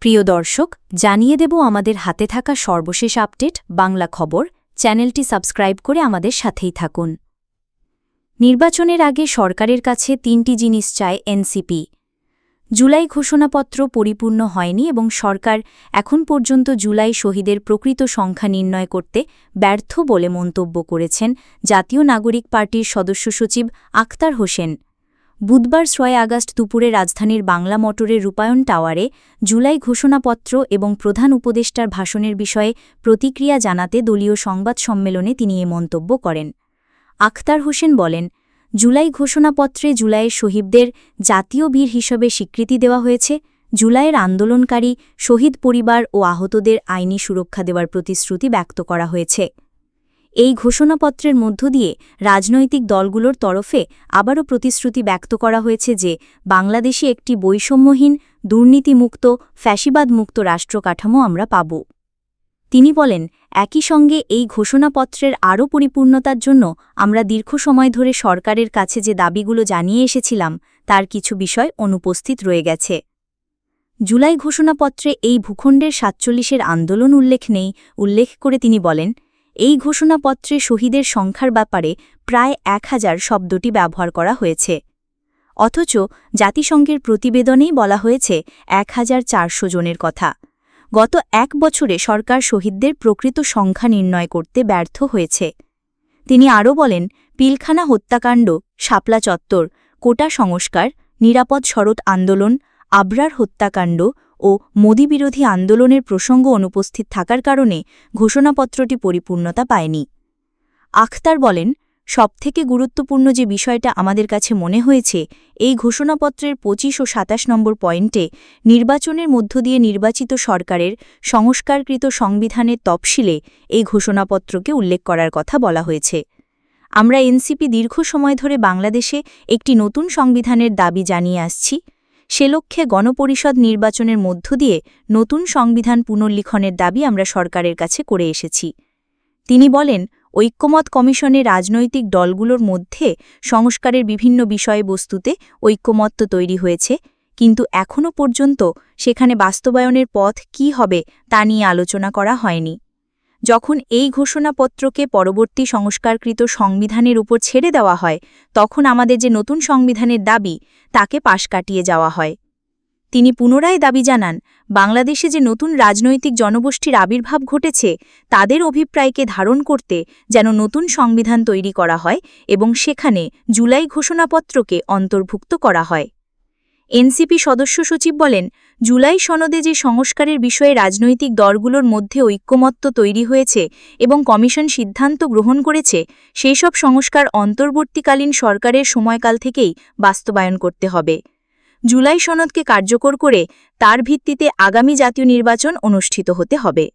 প্রিয় দর্শক, জানিয়ে দেব আমাদের হাতে থাকা সর্বশেষ আপডেট বাংলা খবর। চ্যানেলটি সাবস্ক্রাইব করে আমাদের সাথেই থাকুন। নির্বাচনের আগে সরকারের কাছে ৩টি জিনিস চায় এনসিপি। জুলাই ঘোষণাপত্র পরিপূর্ণ হয়নি এবং সরকার এখন পর্যন্ত জুলাই শহীদের প্রকৃত সংখ্যা নির্ণয় করতে ব্যর্থ বলে মন্তব্য করেছেন জাতীয় নাগরিক পার্টির সদস্য সচিব আখতার হোসেন। বুধবার ৬ আগস্ট দুপুরে রাজধানীর বাংলা মোটরের রূপায়ণ টাওয়ারে জুলাই ঘোষণাপত্র এবং প্রধান উপদেষ্টার ভাষণের বিষয়ে প্রতিক্রিয়া জানাতে দলীয় সংবাদ সম্মেলনে তিনি এ মন্তব্য করেন। আখতার হোসেন বলেন, জুলাই ঘোষণাপত্রে জুলাইয়ের শহীদদের জাতীয় বীর হিসেবে স্বীকৃতি দেওয়া হয়েছে। জুলাইয়ের আন্দোলনকারী শহীদ পরিবার ও আহতদের আইনি সুরক্ষা দেওয়ার প্রতিশ্রুতি ব্যক্ত করা হয়েছে। এই ঘোষণাপত্রের মধ্য দিয়ে রাজনৈতিক দলগুলোর তরফে আবারও প্রতিশ্রুতি ব্যক্ত করা হয়েছে যে বাংলাদেশে একটি বৈষম্যহীন, দুর্নীতিমুক্ত, ফ্যাসিবাদমুক্ত রাষ্ট্র কাঠামো আমরা পাব। তিনি বলেন, একই সঙ্গে এই ঘোষণাপত্রের আরও পরিপূর্ণতার জন্য আমরা দীর্ঘ সময় ধরে সরকারের কাছে যে দাবিগুলো জানিয়ে এসেছিলাম তার কিছু বিষয় অনুপস্থিত রয়ে গেছে। জুলাই ঘোষণাপত্রে এই ভূখণ্ডের ৪৭-এর আন্দোলন উল্লেখ করে তিনি বলেন, এই ঘোষণাপত্রে শহীদের সংখ্যার ব্যাপারে প্রায় ১,০০০ শব্দটি ব্যবহার করা হয়েছে। অথচ জাতিসংঘের প্রতিবেদনেই বলা হয়েছে ১,৪০০ জনের কথা। গত ১ বছরে সরকার শহীদদের প্রকৃত সংখ্যা নির্ণয় করতে ব্যর্থ হয়েছে। তিনি আরও বলেন, পিলখানা হত্যাকাণ্ড, শাপলা চত্বর, কোটা সংস্কার, নিরাপদ সড়ক আন্দোলন, আবরার হত্যাকাণ্ড ও মোদিবিরোধী আন্দোলনের প্রসঙ্গ অনুপস্থিত থাকার কারণে ঘোষণাপত্রটি পরিপূর্ণতা পায়নি। আখতার বলেন, সবথেকে গুরুত্বপূর্ণ যে বিষয়টা আমাদের কাছে মনে হয়েছে, এই ঘোষণাপত্রের ২৫ ও ২৭ নম্বর পয়েন্টে নির্বাচনের মধ্য দিয়ে নির্বাচিত সরকারের সংস্কারকৃত সংবিধানের তফসিলে এই ঘোষণাপত্রকে উল্লেখ করার কথা বলা হয়েছে। আমরা এনসিপি দীর্ঘ সময় ধরে বাংলাদেশে একটি নতুন সংবিধানের দাবি জানিয়ে আসছি। সে লক্ষ্যে গণপরিষদ নির্বাচনের মধ্য দিয়ে নতুন সংবিধান পুনর্লিখনের দাবি আমরা সরকারের কাছে করে এসেছি। তিনি বলেন, ঐক্যমত কমিশনে রাজনৈতিক দলগুলোর মধ্যে সংস্কারের বিভিন্ন বিষয়বস্তুতে ঐক্যমত্য তৈরি হয়েছে, কিন্তু এখনও পর্যন্ত সেখানে বাস্তবায়নের পথ কী হবে তা নিয়ে আলোচনা করা হয়নি। যখন এই ঘোষণাপত্রকে পরবর্তী সংস্কারকৃত সংবিধানের উপর ছেড়ে দেওয়া হয়, তখন আমাদের যে নতুন সংবিধানের দাবি তাকে পাশ কাটিয়ে যাওয়া হয়। তিনি পুনরায় দাবি জানান, বাংলাদেশে যে নতুন রাজনৈতিক জনগোষ্ঠীর আবির্ভাব ঘটেছে তাদের অভিপ্রায়কে ধারণ করতে যেন নতুন সংবিধান তৈরি করা হয় এবং সেখানে জুলাই ঘোষণাপত্রকে অন্তর্ভুক্ত করা হয়। এনসিপি সদস্য সচিব বলেন, জুলাই সনদে যে সংস্কারের বিষয়ে রাজনৈতিক দলগুলোর মধ্যে ঐক্যমত্য তৈরি হয়েছে এবং কমিশন সিদ্ধান্ত গ্রহণ করেছে, সেই সব সংস্কার অন্তর্বর্তীকালীন সরকারের সময়কাল থেকেই বাস্তবায়ন করতে হবে। জুলাই সনদকে কার্যকর করে তার ভিত্তিতে আগামী জাতীয় নির্বাচন অনুষ্ঠিত হতে হবে।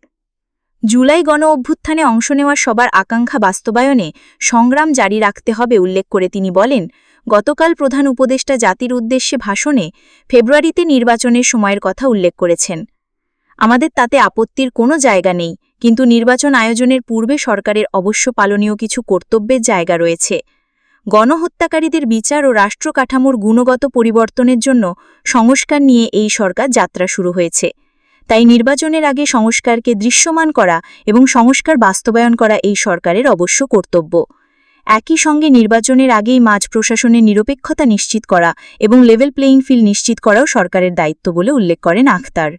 জুলাই গণ অভ্যুত্থানে অংশ নেওয়ার সবার আকাঙ্ক্ষা বাস্তবায়নে সংগ্রাম জারি রাখতে হবে উল্লেখ করে তিনি বলেন, গতকাল প্রধান উপদেষ্টা জাতির উদ্দেশ্যে ভাষণে ফেব্রুয়ারিতে নির্বাচনের সময়ের কথা উল্লেখ করেছেন। আমাদের তাতে আপত্তির কোনো জায়গা নেই, কিন্তু নির্বাচন আয়োজনের পূর্বে সরকারের অবশ্য পালনীয় কিছু কর্তব্যের জায়গা রয়েছে। গণহত্যাকারীদের বিচার ও রাষ্ট্র কাঠামোর গুণগত পরিবর্তনের জন্য সংস্কার নিয়ে এই সরকার যাত্রা শুরু হয়েছে। তাই নির্বাচনের আগে সংস্কারকে দৃশ্যমান করা এবং সংস্কার বাস্তবায়ন করা এই সরকারের অবশ্য কর্তব্য। একই সঙ্গে নির্বাচনের আগেই মাঝ প্রশাসনের নিরপেক্ষতা নিশ্চিত করা এবং লেভেল প্লেইং ফিল্ড নিশ্চিত করাও সরকারের দায়িত্ব বলে উল্লেখ করেন আখতার।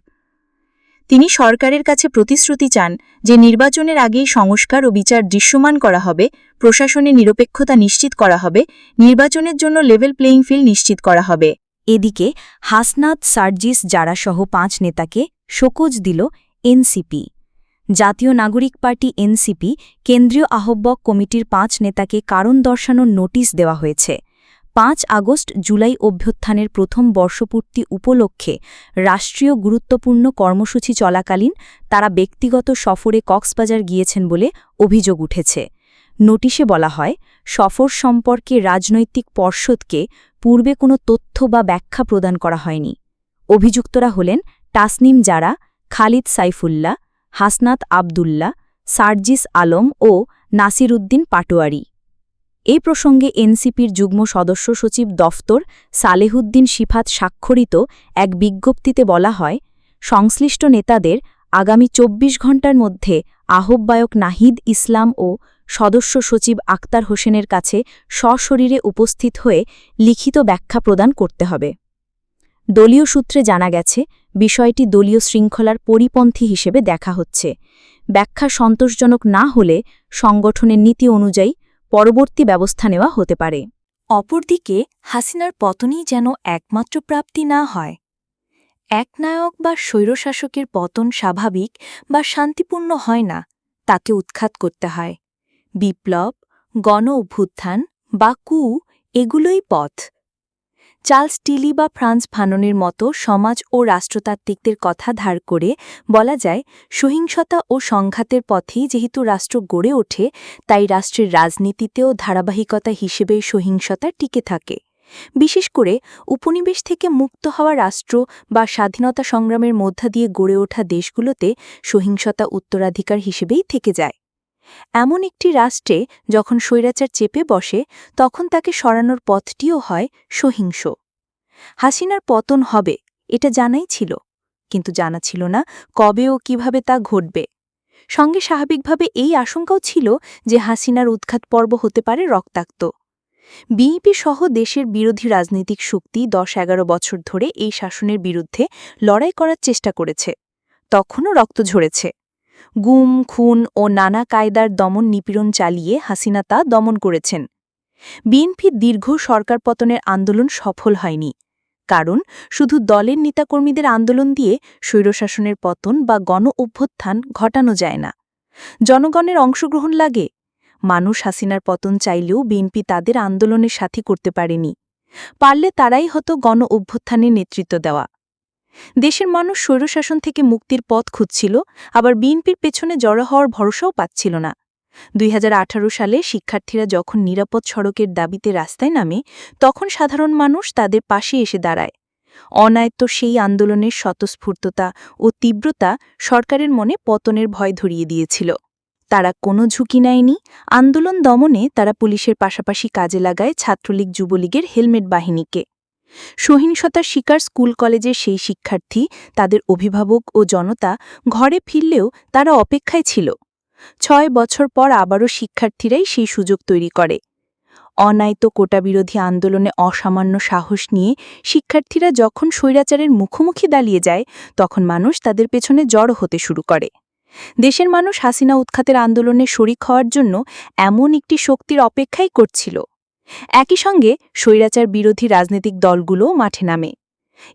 তিনি সরকারের কাছে প্রতিশ্রুতি চান যে নির্বাচনের আগেই সংস্কার ও বিচার দৃশ্যমান করা হবে, প্রশাসনের নিরপেক্ষতা নিশ্চিত করা হবে, নির্বাচনের জন্য লেভেল প্লেইং ফিল্ড নিশ্চিত করা হবে। এদিকে হাসনাত, সার্জিস জারাসহ ৫ নেতাকে শোকজ দিল এনসিপি। জাতীয় নাগরিক পার্টি এনসিপি কেন্দ্রীয় আহ্বায়ক কমিটির ৫ নেতাকে কারণ দর্শানোর নোটিশ দেওয়া হয়েছে। ৫ আগস্ট জুলাই অভ্যুত্থানের প্রথম বর্ষপূর্তি উপলক্ষে রাষ্ট্রীয় গুরুত্বপূর্ণ কর্মসূচি চলাকালীন তারা ব্যক্তিগত সফরে কক্সবাজার গিয়েছেন বলে অভিযোগ উঠেছে। নোটিশে বলা হয়, সফর সম্পর্কে রাজনৈতিক পর্ষদকে পূর্বে কোনো তথ্য বা ব্যাখ্যা প্রদান করা হয়নি। অভিযুক্তরা হলেন তাসনিম জারা, খালিদ সাইফুল্লাহ, হাসনাত আবদুল্লাহ, সার্জিস আলম ও নাসিরউদ্দিন পাটোয়ারি। এ প্রসঙ্গে এনসিপির যুগ্ম সদস্য সচিব দফতর সালেহুদ্দিন শিফাত স্বাক্ষরিত এক বিজ্ঞপ্তিতে বলা হয়, সংশ্লিষ্ট নেতাদের আগামী ২৪ ঘণ্টার মধ্যে আহ্বায়ক নাহিদ ইসলাম ও সদস্য সচিব আক্তার হোসেনের কাছে সশরীরে উপস্থিত হয়ে লিখিত ব্যাখ্যা প্রদান করতে হবে। দলীয় সূত্রে জানা গেছে, বিষয়টি দলীয় শৃঙ্খলার পরিপন্থী হিসেবে দেখা হচ্ছে। ব্যাখ্যা সন্তোষজনক না হলে সংগঠনের নীতি অনুযায়ী পরবর্তী ব্যবস্থা নেওয়া হতে পারে। অপরদিকে হাসিনার পতনই যেন একমাত্র প্রাপ্তি না হয়। একনায়ক বা স্বৈরশাসকের পতন স্বাভাবিক বা শান্তিপূর্ণ হয় না, তাকে উৎখাত করতে হয়। বিপ্লব, গণ অভ্যুত্থান বা কু এগুলোই পথ। চার্লস টিলি বা ফ্রান্স ফাননের মতো সমাজ ও রাষ্ট্রতাত্ত্বিকদের কথা ধার করে বলা যায়, সহিংসতা ও সংঘাতের পথেই যেহেতু রাষ্ট্র গড়ে ওঠে, তাই রাষ্ট্রের রাজনীতিতেও ধারাবাহিকতা হিসেবে সহিংসতা টিকে থাকে। বিশেষ করে উপনিবেশ থেকে মুক্ত হওয়া রাষ্ট্র বা স্বাধীনতা সংগ্রামের মধ্য দিয়ে গড়ে ওঠা দেশগুলোতে সহিংসতা উত্তরাধিকার হিসেবেই থেকে যায়। এমন একটি রাষ্ট্রে যখন স্বৈরাচার চেপে বসে, তখন তাকে সরানোর পথটিও হয় সহিংস। হাসিনার পতন হবে এটা জানাই ছিল, কিন্তু জানা ছিল না কবে ও কিভাবে তা ঘটবে। সঙ্গে স্বাভাবিকভাবে এই আশঙ্কাও ছিল যে হাসিনার উৎখাত পর্ব হতে পারে রক্তাক্ত। বিএনপি সহ দেশের বিরোধী রাজনৈতিক শক্তি ১০-১১ বছর ধরে এই শাসনের বিরুদ্ধে লড়াই করার চেষ্টা করেছে। তখনও রক্ত ঝরেছে। গুম, খুন ও নানা কায়দার দমন নিপীড়ন চালিয়ে হাসিনা তা দমন করেছেন। বিএনপির দীর্ঘ সরকার পতনের আন্দোলন সফল হয়নি, কারণ শুধু দলের নেতাকর্মীদের আন্দোলন দিয়ে স্বৈরশাসনের পতন বা গণ অভ্যুত্থান ঘটানো যায় না। জনগণের অংশগ্রহণ লাগে। মানুষ হাসিনার পতন চাইলেও বিএনপি তাদের আন্দোলনের সাথে করতে পারেনি। পারলে তারাই হতো গণ অভ্যুত্থানের নেতৃত্ব দেওয়া। দেশের মানুষ স্বৈরশাসন থেকে মুক্তির পথ খুঁজছিল, আবার বিএনপির পেছনে জড়ো হওয়ার ভরসাও পাচ্ছিল না। ২০১৮ সালে শিক্ষার্থীরা যখন নিরাপদ সড়কের দাবিতে রাস্তায় নামে, তখন সাধারণ মানুষ তাদের পাশে এসে দাঁড়ায়। অনায়ত্ত সেই আন্দোলনের স্বতঃস্ফূর্ততা ও তীব্রতা সরকারের মনে পতনের ভয় ধরিয়ে দিয়েছিল। তারা কোনো ঝুঁকি নেয়নি। আন্দোলন দমনে তারা পুলিশের পাশাপাশি কাজে লাগায় ছাত্রলীগ যুবলীগের হেলমেট বাহিনীকে। সহিংসতার শিকার স্কুল কলেজের সেই শিক্ষার্থী, তাদের অভিভাবক ও জনতা ঘরে ফিরলেও তারা অপেক্ষায় ছিল। ৬ বছর পর আবারও শিক্ষার্থীরাই সেই সুযোগ তৈরি করে। অনায়ত্ত কোটাবিরোধী আন্দোলনে অসামান্য সাহস নিয়ে শিক্ষার্থীরা যখন স্বৈরাচারের মুখোমুখি দাঁড়িয়ে যায়, তখন মানুষ তাদের পেছনে জড়ো হতে শুরু করে। দেশের মানুষ হাসিনা উৎখাতের আন্দোলনে শরিক হওয়ার জন্য এমন একটি শক্তির অপেক্ষাই করছিল। একই সঙ্গে স্বৈরাচার বিরোধী রাজনৈতিক দলগুলোও মাঠে নামে।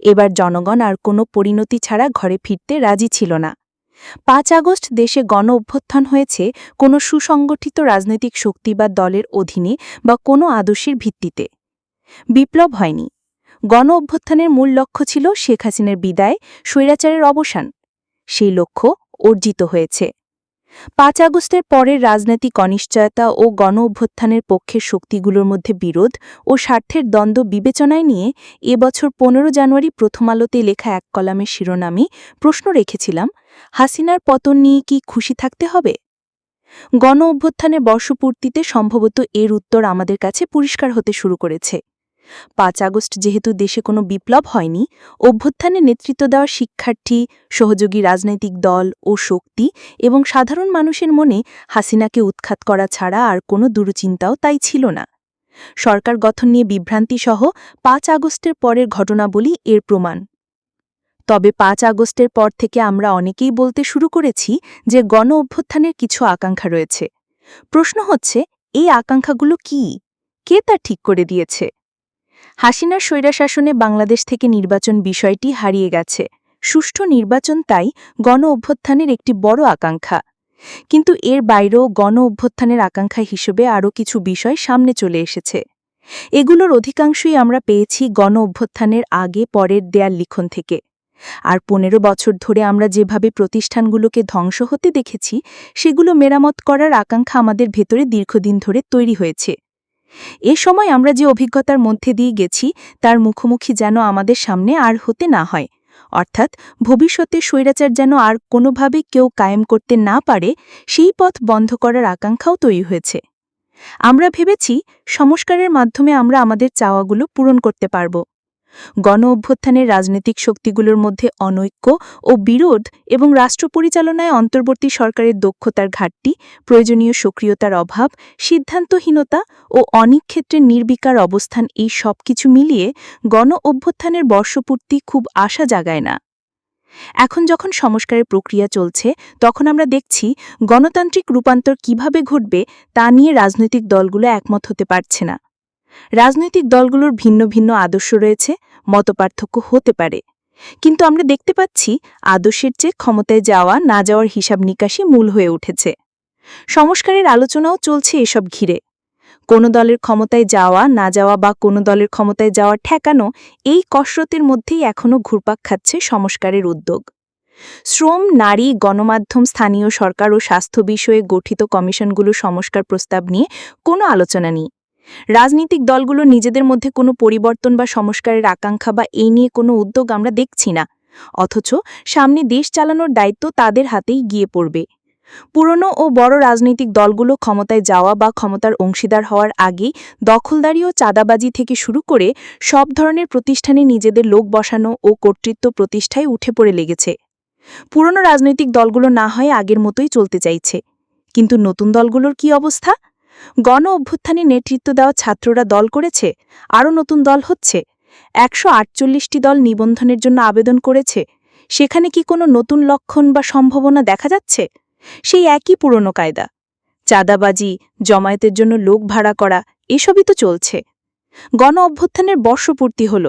এবার জনগণ আর কোনো পরিণতি ছাড়া ঘরে ফিরতে রাজি ছিল না। ৫ আগস্ট দেশে গণ অভ্যুত্থান হয়েছে কোনো সুসংগঠিত রাজনৈতিক শক্তি বা দলের অধীনে বা কোনো আদর্শের ভিত্তিতে। বিপ্লব হয়নি। গণ অভ্যুত্থানের মূল লক্ষ্য ছিল শেখ হাসিনার বিদায়, স্বৈরাচারের অবসান। সেই লক্ষ্য অর্জিত হয়েছে। ৫ আগস্টের পরের রাজনৈতিক অনিশ্চয়তা ও গণ অভ্যুত্থানের পক্ষের শক্তিগুলোর মধ্যে বিরোধ ও স্বার্থের দ্বন্দ্ব বিবেচনায় নিয়ে এবছর ১৫ জানুয়ারি প্রথম আলোতে লেখা এক কলামের শিরোনামে প্রশ্ন রেখেছিলাম, হাসিনার পতন নিয়ে কি খুশি থাকতে হবে? গণ অভ্যুত্থানের বর্ষপূর্তিতে সম্ভবত এর উত্তর আমাদের কাছে পরিষ্কার হতে শুরু করেছে। ৫ আগস্ট যেহেতু দেশে কোনো বিপ্লব হয়নি, অভ্যুত্থানে নেতৃত্ব দেওয়া শিক্ষার্থী, সহযোগী রাজনৈতিক দল ও শক্তি এবং সাধারণ মানুষের মনে হাসিনাকে উৎখাত করা ছাড়া আর কোনো দুরচিন্তাও তাই ছিল না। সরকার গঠন নিয়ে বিভ্রান্তিসহ ৫ আগস্টের পরের ঘটনাবলী এর প্রমাণ। তবে ৫ আগস্টের পর থেকে আমরা অনেকেই বলতে শুরু করেছি যে গণ অভ্যুত্থানের কিছু আকাঙ্ক্ষা রয়েছে। প্রশ্ন হচ্ছে, এই আকাঙ্ক্ষাগুলো কি? কে তা ঠিক করে দিয়েছে? হাসিনার স্বৈরশাসনে বাংলাদেশ থেকে নির্বাচন বিষয়টি হারিয়ে গেছে। সুষ্ঠু নির্বাচন তাই গণ অভ্যুত্থানের একটি বড় আকাঙ্ক্ষা। কিন্তু এর বাইরেও গণ অভ্যুত্থানের আকাঙ্ক্ষা হিসেবে আরও কিছু বিষয় সামনে চলে এসেছে। এগুলোর অধিকাংশই আমরা পেয়েছি গণ অভ্যুত্থানের আগে পরের দেয়াল লিখন থেকে। আর ১৫ বছর ধরে আমরা যেভাবে প্রতিষ্ঠানগুলোকে ধ্বংস হতে দেখেছি, সেগুলো মেরামত করার আকাঙ্ক্ষা আমাদের ভেতরে দীর্ঘদিন ধরে তৈরি হয়েছে। এ সময় আমরা যে অভিজ্ঞতার মধ্যে দিয়ে গেছি, তার মুখোমুখি যেন আমাদের সামনে আর হতে না হয়। অর্থাৎ ভবিষ্যতে স্বৈরাচার যেন আর কোনোভাবে কেউ কায়েম করতে না পারে, সেই পথ বন্ধ করার আকাঙ্ক্ষাও তৈরি হয়েছে। আমরা ভেবেছি সংস্কারের মাধ্যমে আমরা আমাদের চাওয়াগুলো পূরণ করতে পারব। গণ অভ্যুত্থানের রাজনৈতিক শক্তিগুলোর মধ্যে অনৈক্য ও বিরোধ এবং রাষ্ট্র পরিচালনায় অন্তর্বর্তী সরকারের দক্ষতার ঘাটতি, প্রয়োজনীয় সক্রিয়তার অভাব, সিদ্ধান্তহীনতা ও অনেক ক্ষেত্রে নির্বিকার অবস্থান, এই সবকিছু মিলিয়ে গণ অভ্যুত্থানের বর্ষপূর্তি খুব আশা জাগায় না। এখন যখন সংস্কারের প্রক্রিয়া চলছে, তখন আমরা দেখছি গণতান্ত্রিক রূপান্তর কিভাবে ঘটবে তা নিয়ে রাজনৈতিক দলগুলো একমত হতে পারছে না। রাজনৈতিক দলগুলোর ভিন্ন ভিন্ন আদর্শ রয়েছে, মতপার্থক্য হতে পারে, কিন্তু আমরা দেখতে পাচ্ছি আদর্শের চেয়ে ক্ষমতায় যাওয়া না যাওয়ার হিসাব নিকাশই মূল হয়ে উঠেছে। সংস্কারের আলোচনাও চলছে এসব ঘিরে। কোনো দলের ক্ষমতায় যাওয়া না যাওয়া বা কোনো দলের ক্ষমতায় যাওয়া ঠেকানো, এই কসরতের মধ্যেই এখনও ঘুরপাক খাচ্ছে সংস্কারের উদ্যোগ। শ্রম, নারী, গণমাধ্যম, স্থানীয় সরকার ও স্বাস্থ্য বিষয়ে গঠিত কমিশনগুলো সংস্কার প্রস্তাব নিয়ে কোনো আলোচনা নেই। রাজনৈতিক দলগুলো নিজেদের মধ্যে কোনো পরিবর্তন বা সংস্কারের আকাঙ্ক্ষা বা এই নিয়ে কোনো উদ্যোগ আমরা দেখছি না, অথচ সামনে দেশ চালানোর দায়িত্ব তাদের হাতেই গিয়ে পড়বে। পুরনো ও বড় রাজনৈতিক দলগুলো ক্ষমতায় যাওয়া বা ক্ষমতার অংশীদার হওয়ার আগেই দখলদারি ও চাঁদাবাজি থেকে শুরু করে সব ধরনের প্রতিষ্ঠানে নিজেদের লোক বসানো ও কর্তৃত্ব প্রতিষ্ঠায় উঠে পড়ে লেগেছে। পুরনো রাজনৈতিক দলগুলো না হয় আগের মতোই চলতে চাইছে, কিন্তু নতুন দলগুলোর কি অবস্থা? গণ অভ্যুত্থানে নেতৃত্ব দেওয়া ছাত্ররা দল করেছে, আরও নতুন দল হচ্ছে। ১৪৮টি দল নিবন্ধনের জন্য আবেদন করেছে। সেখানে কি কোনো নতুন লক্ষণ বা সম্ভাবনা দেখা যাচ্ছে? সেই একই পুরনো কায়দা, চাঁদাবাজি, জমায়েতের জন্য লোক ভাড়া করা, এসবই তো চলছে। গণ অভ্যুত্থানের বর্ষপূর্তি হল।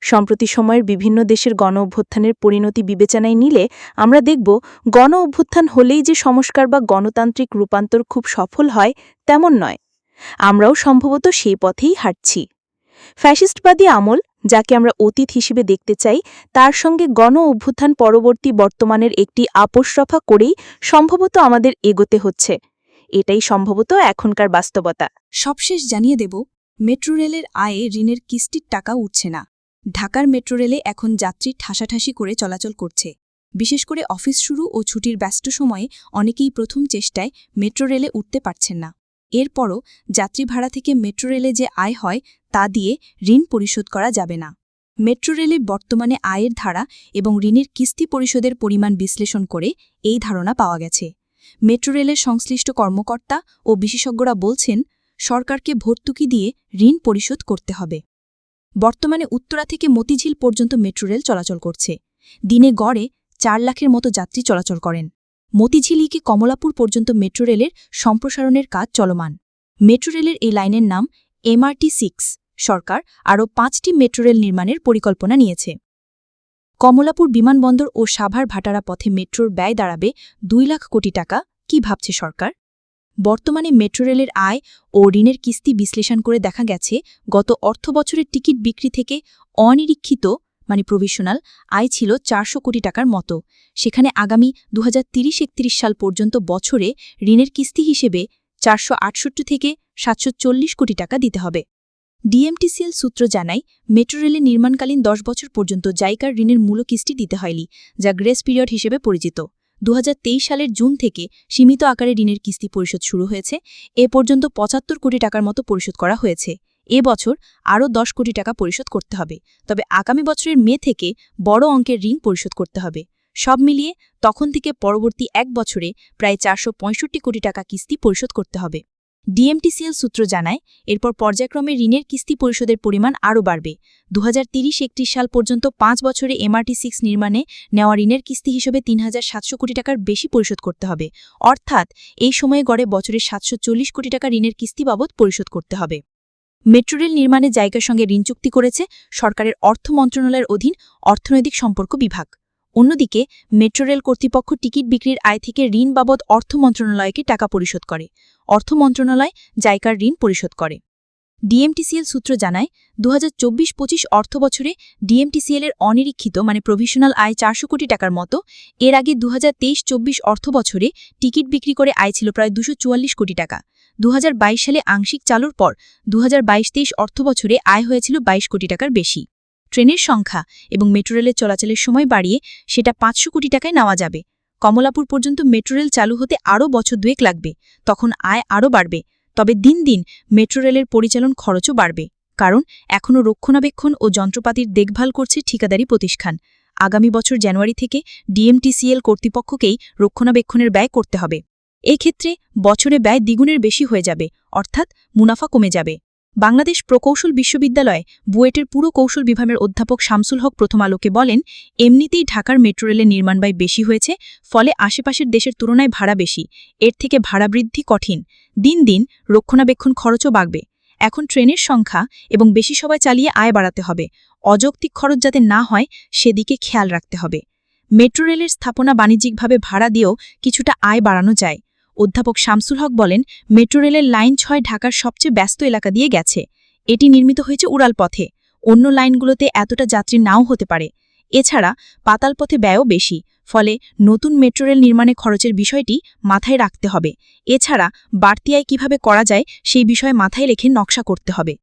সম্প্রতি সময়ের বিভিন্ন দেশের গণ অভ্যুত্থানের পরিণতি বিবেচনায় নিলে আমরা দেখব গণ অভ্যুত্থান হলেই যে সংস্কার বা গণতান্ত্রিক রূপান্তর খুব সফল হয় তেমন নয়। আমরাও সম্ভবত সেই পথেই হাঁটছি। ফ্যাসিস্টবাদী আমল, যাকে আমরা অতীত হিসেবে দেখতে চাই, তার সঙ্গে গণ অভ্যুত্থান পরবর্তী বর্তমানের একটি আপোষরফা করেই সম্ভবত আমাদের এগোতে হচ্ছে। এটাই সম্ভবত এখনকার বাস্তবতা। সবশেষ জানিয়ে দেব, মেট্রো রেলের আয়ে ঋণের কিস্তির টাকা উঠছে না। ঢাকার মেট্রো রেলে এখন যাত্রী ঠাসাঠাসি করে চলাচল করছে। বিশেষ করে অফিস শুরু ও ছুটির ব্যস্ত সময়ে অনেকেই প্রথম চেষ্টায় মেট্রো রেলে উঠতে পারছেন না। এরপরও যাত্রী ভাড়া থেকে মেট্রো রেলে যে আয় হয় তা দিয়ে ঋণ পরিশোধ করা যাবে না। মেট্রো রেলের বর্তমানে আয়ের ধারা এবং ঋণের কিস্তি পরিশোধের পরিমাণ বিশ্লেষণ করে এই ধারণা পাওয়া গেছে। মেট্রো রেলের সংশ্লিষ্ট কর্মকর্তা ও বিশেষজ্ঞরা বলছেন, সরকারকে ভর্তুকি দিয়ে ঋণ পরিশোধ করতে হবে। বর্তমানে উত্তরা থেকে মতিঝিল পর্যন্ত মেট্রো রেল চলাচল করছে। দিনে গড়ে ৪ লাখের মতো যাত্রী চলাচল করেন। মতিঝিল থেকে কমলাপুর পর্যন্ত মেট্রো রেলের সম্প্রসারণের কাজ চলমান। মেট্রো রেলের এই লাইনের নাম MRT6। সরকার আরও 5টি মেট্রো রেল নির্মাণের পরিকল্পনা নিয়েছে। কমলাপুর বিমানবন্দর ও সাভার ভাটারা পথে মেট্রোর ব্যয় দাঁড়াবে 2 লাখ কোটি টাকা। কি ভাবছে সরকার? বর্তমানে মেট্রো রেলের আয় ও ঋণের কিস্তি বিশ্লেষণ করে দেখা গেছে, গত অর্থবছরের টিকিট বিক্রি থেকে অনিরীক্ষিত প্রভিশনাল আয় ছিল 400 কোটি টাকার মতো। সেখানে আগামী 2030-31 সাল পর্যন্ত বছরে ঋণের কিস্তি হিসেবে 468 থেকে 740 কোটি টাকা দিতে হবে। ডিএমটিসিএল সূত্র জানায়, মেট্রো রেলে নির্মাণকালীন 10 বছর পর্যন্ত জাইকার ঋণের মূল কিস্তি দিতে হয়নি, যা গ্রেস পিরিয়ড হিসেবে পরিচিত। 2023 সালের জুন থেকে সীমিত আকারে ঋণের কিস্তি পরিশোধ শুরু হয়েছে। এ পর্যন্ত 75 কোটি টাকার মতো পরিশোধ করা হয়েছে। এ বছর আরও 10 কোটি টাকা পরিশোধ করতে হবে। তবে আগামী বছরের মে থেকে বড় অঙ্কের ঋণ পরিশোধ করতে হবে। সব মিলিয়ে তখন থেকে পরবর্তী 1 বছরে প্রায় 465 কোটি টাকা কিস্তি পরিশোধ করতে হবে। ডিএমটিসিএল সূত্র জানায়, এরপর পর্যায়ক্রমে ঋণের কিস্তি পরিশোধের পরিমাণ আরও বাড়বে। 2030-31 সাল পর্যন্ত 5 বছরে MRT6 নির্মাণে নেওয়া ঋণের কিস্তি হিসেবে 3700 কোটি টাকার বেশি পরিশোধ করতে হবে। অর্থাৎ এই সময়ে গড়ে বছরে 740 কোটি টাকা ঋণের কিস্তি বাবদ পরিশোধ করতে হবে। মেট্রো রেল নির্মাণে জায়গার সঙ্গে ঋণ চুক্তি করেছে সরকারের অর্থ মন্ত্রণালয়ের অধীন অর্থনৈতিক সম্পর্ক বিভাগ। অন্যদিকে মেট্রো রেল কর্তৃপক্ষ টিকিট বিক্রির আয় থেকে ঋণ বাবদ অর্থ মন্ত্রণালয়কে টাকা পরিশোধ করে। অর্থ মন্ত্রণালয় জাইকার ঋণ পরিশোধ করে। ডিএমটিসিএল সূত্র জানায়, 2024-25 অর্থবছরে ডিএমটিসিএলের অনিরীক্ষিত প্রভিশনাল আয় 400 কোটি টাকার মতো। এর আগে 2023-24 অর্থবছরে টিকিট বিক্রি করে আয় ছিল প্রায় 244 কোটি টাকা। 2022 সালে আংশিক চালুর পর 2022-23 অর্থবছরে আয় হয়েছিল 22 কোটি টাকার বেশি। ট্রেনের সংখ্যা এবং মেট্রো রেলের চলাচলের সময় বাড়িয়ে সেটা 500 কোটি টাকায় নেওয়া যাবে। কমলাপুর পর্যন্ত মেট্রো রেল চালু হতে আরও বছর 2 লাগবে, তখন আয় আরও বাড়বে। তবে দিন দিন মেট্রো রেলের পরিচালন খরচও বাড়বে, কারণ এখনও রক্ষণাবেক্ষণ ও যন্ত্রপাতির দেখভাল করছে ঠিকাদারি প্রতিষ্ঠান। আগামী বছর জানুয়ারি থেকে ডিএমটিসিএল কর্তৃপক্ষকেই রক্ষণাবেক্ষণের ব্যয় করতে হবে। এক্ষেত্রে বছরে ব্যয় দ্বিগুণের বেশি হয়ে যাবে, অর্থাৎ মুনাফা কমে যাবে। বাংলাদেশ প্রকৌশল বিশ্ববিদ্যালয় বুয়েটের পুরো কৌশল বিভাগের অধ্যাপক শামসুল হক প্রথম আলোকে বলেন, এমনিতেই ঢাকার মেট্রো রেলের নির্মাণ ব্যয় বেশি হয়েছে, ফলে আশেপাশের দেশের তুলনায় ভাড়া বেশি। এর থেকে ভাড়া বৃদ্ধি কঠিন। দিন দিন রক্ষণাবেক্ষণ খরচও বাড়বে। এখন ট্রেনের সংখ্যা এবং বেশি সময় চালিয়ে আয় বাড়াতে হবে। অযৌক্তিক খরচ যাতে না হয় সেদিকে খেয়াল রাখতে হবে। মেট্রো রেলের স্থাপনা বাণিজ্যিকভাবে ভাড়া দিয়েও কিছুটা আয় বাড়ানো যায়। অধ্যাপক শামসুল হক বলেন, মেট্রো রেলের লাইন ৬ ঢাকার সবচেয়ে ব্যস্ত এলাকা দিয়ে গেছে। এটি নির্মিত হয়েছে উড়াল পথে। অন্য লাইনগুলোতে এতটা যাত্রী নাও হতে পারে। এছাড়া পাতাল পথে ব্যয়ও বেশি, ফলে নতুন মেট্রো রেল নির্মাণে খরচের বিষয়টি মাথায় রাখতে হবে। এছাড়া বাড়তি আয় কীভাবে করা যায় সেই বিষয়ে মাথায় রেখে নকশা করতে হবে।